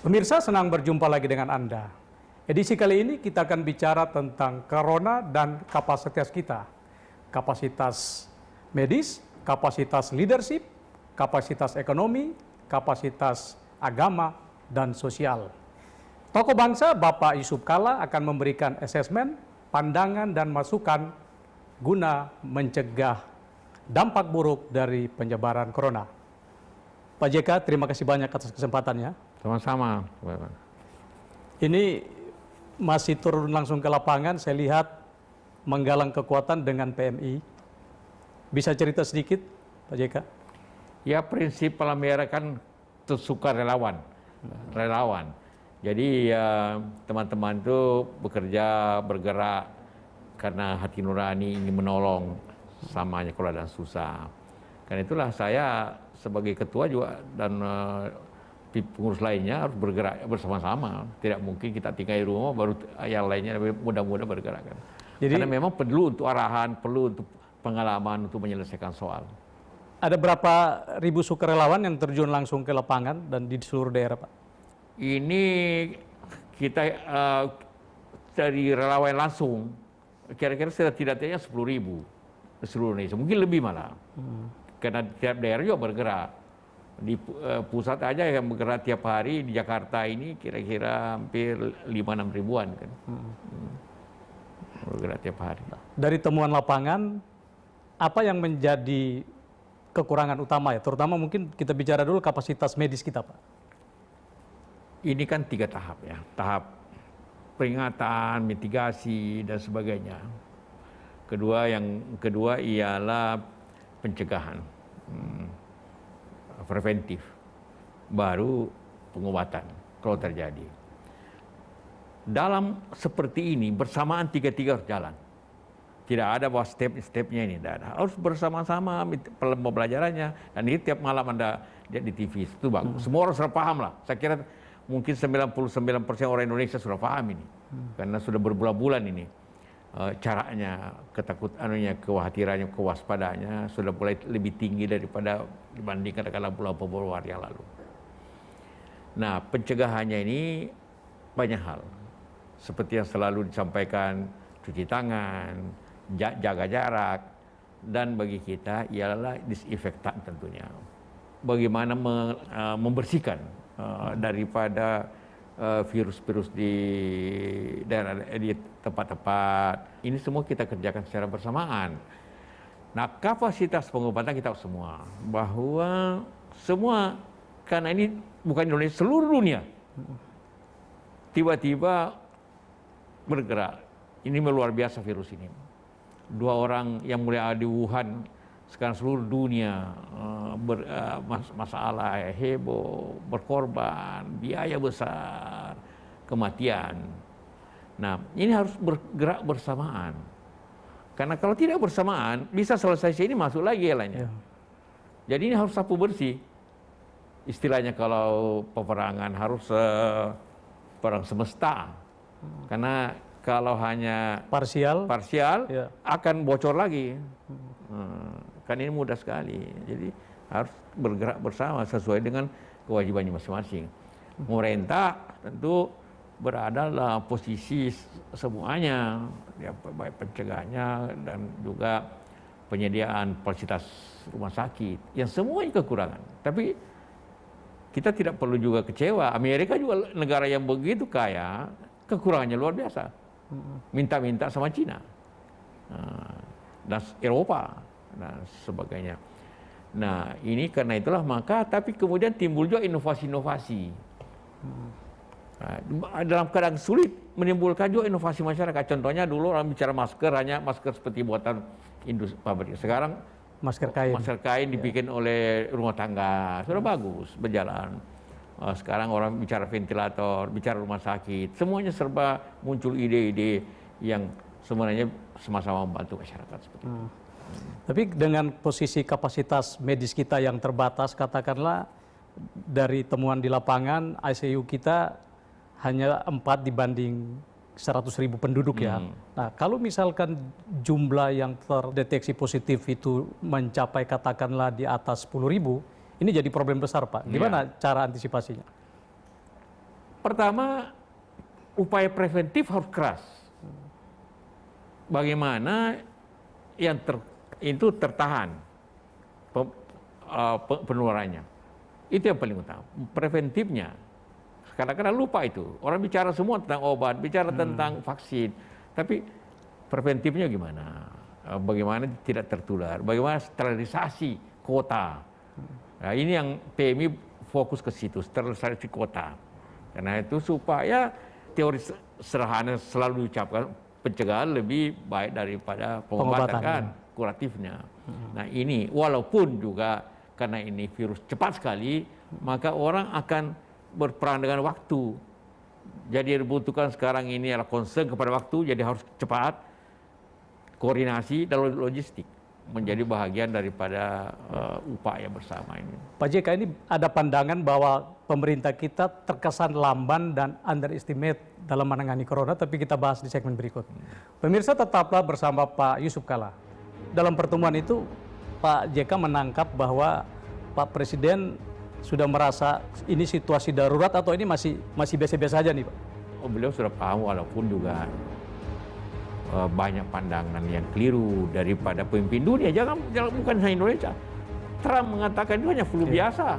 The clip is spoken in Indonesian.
Pemirsa, senang berjumpa lagi dengan Anda. Edisi kali ini kita akan bicara tentang corona dan kapasitas kita. Kapasitas medis, kapasitas leadership, kapasitas ekonomi, kapasitas agama, dan sosial. Tokoh bangsa Bapak Yusuf Kalla akan memberikan asesmen, pandangan, dan masukan guna mencegah dampak buruk dari penyebaran corona. Pak JK, terima kasih banyak atas kesempatannya. Sama-sama. Ini masih turun langsung ke lapangan, saya lihat menggalang kekuatan dengan PMI. Bisa cerita sedikit, Pak JK? Ya, prinsip Palang Merah kan suka relawan. Jadi teman-teman itu bekerja, bergerak karena hati nurani ingin menolong samanya kalau ada susah. Karena itulah saya sebagai ketua juga dan pengurus lainnya harus bergerak bersama-sama. Tidak mungkin kita tinggal di rumah baru yang lainnya mudah-mudah bergerak kan. Jadi, karena memang perlu untuk arahan, perlu untuk pengalaman untuk menyelesaikan soal. Ada berapa ribu sukarelawan yang terjun langsung ke lapangan dan di seluruh daerah, Pak? Ini kita dari relawan langsung kira-kira setidaknya 10.000 di seluruh Indonesia, mungkin lebih malah. Karena tiap daerah juga bergerak. Di pusat aja yang bergerak tiap hari di Jakarta ini kira-kira hampir 5-6 ribuan kan. Bergerak tiap hari. Dari temuan lapangan, apa yang menjadi kekurangan utama ya? Terutama mungkin kita bicara dulu kapasitas medis kita, Pak. Ini kan 3 tahap ya. Tahap peringatan, mitigasi dan sebagainya. Yang kedua ialah pencegahan. Preventif, baru pengobatan kalau terjadi. Dalam seperti ini bersamaan tiga-tiga harus jalan. Tidak ada bahwa step-stepnya ini, tidak ada. Harus bersama-sama pembelajarannya. Dan ini tiap malam Anda lihat di TV, itu bagus. Semua orang sudah paham lah. Saya kira mungkin 99% orang Indonesia sudah paham ini. Karena sudah berbulan-bulan ini. Caranya, ketakutannya, kekhawatirannya, kewaspadaannya sudah mulai lebih tinggi daripada dibandingkan dengan bulan Februari yang lalu. Nah, pencegahannya ini banyak hal. Seperti yang selalu disampaikan, cuci tangan, jaga jarak, dan bagi kita ialah disinfektan tentunya. Bagaimana membersihkan daripada virus-virus di daerah di tempat-tempat ini semua kita kerjakan secara bersamaan. Nah, kapasitas pengobatan kita semua bahwa semua karena ini bukan Indonesia, seluruh dunia tiba-tiba bergerak. Ini luar biasa virus ini. 2 orang yang mulai ada di Wuhan sekarang seluruh dunia masalah heboh, berkorban, biaya besar, kematian. Nah, ini harus bergerak bersamaan. Karena kalau tidak bersamaan, bisa selesai sini masuk lagi lainnya. Jadi ini harus sapu bersih. Istilahnya kalau peperangan harus perang semesta. Karena kalau hanya parsial akan bocor lagi. Kan ini mudah sekali. Jadi harus bergerak bersama sesuai dengan kewajibannya masing-masing. Pemerintah tentu berada dalam posisi semuanya, ya, baik pencegahannya dan juga penyediaan fasilitas rumah sakit yang semuanya kekurangan. Tapi kita tidak perlu juga kecewa. Amerika juga negara yang begitu kaya, kekurangannya luar biasa. Minta-minta sama Cina dan Eropa dan sebagainya. Nah, ini karena itulah maka tapi kemudian timbul juga inovasi-inovasi. Dalam keadaan sulit menimbulkan juga inovasi masyarakat. Contohnya dulu orang bicara masker, hanya masker seperti buatan industri pabrik. Sekarang masker kain dibikin oleh rumah tangga. Sudah bagus berjalan. Sekarang orang bicara ventilator, bicara rumah sakit. Semuanya serba muncul ide-ide yang sebenarnya sama-sama membantu masyarakat seperti itu. Tapi dengan posisi kapasitas medis kita yang terbatas, katakanlah dari temuan di lapangan ICU kita hanya 4 dibanding 100.000 penduduk ya. Nah, kalau misalkan jumlah yang terdeteksi positif itu mencapai katakanlah di atas 10.000, ini jadi problem besar, Pak. Gimana cara antisipasinya? Pertama, upaya preventif harus keras. Bagaimana yang itu tertahan penularannya. Itu yang paling utama. Preventifnya. Kadang-kadang lupa itu. Orang bicara semua tentang obat, bicara tentang vaksin. Tapi preventifnya gimana? Bagaimana tidak tertular? Bagaimana sterilisasi kota? Nah, ini yang PMI fokus ke situ, sterilisasi kota. Karena itu supaya teori sederhana selalu diucapkan, pencegahan lebih baik daripada pengobatan kan, kuratifnya. Nah ini, walaupun juga karena ini virus cepat sekali, maka orang akan berperang dengan waktu. Jadi dibutuhkan sekarang ini adalah concern kepada waktu, jadi harus cepat, koordinasi dan logistik menjadi bahagian daripada upaya bersama ini. Pak JK, ini ada pandangan bahwa pemerintah kita terkesan lamban dan underestimate dalam menangani corona, tapi kita bahas di segmen berikut. Pemirsa, tetaplah bersama Pak Yusuf Kalla. Dalam pertemuan itu, Pak JK menangkap bahwa Pak Presiden sudah merasa ini situasi darurat atau ini masih biasa-biasa saja nih, Pak? Oh, beliau sudah paham, walaupun juga banyak pandangan yang keliru daripada pemimpin dunia. Jangan bukan hanya Indonesia. Trump mengatakan itu hanya flu biasa.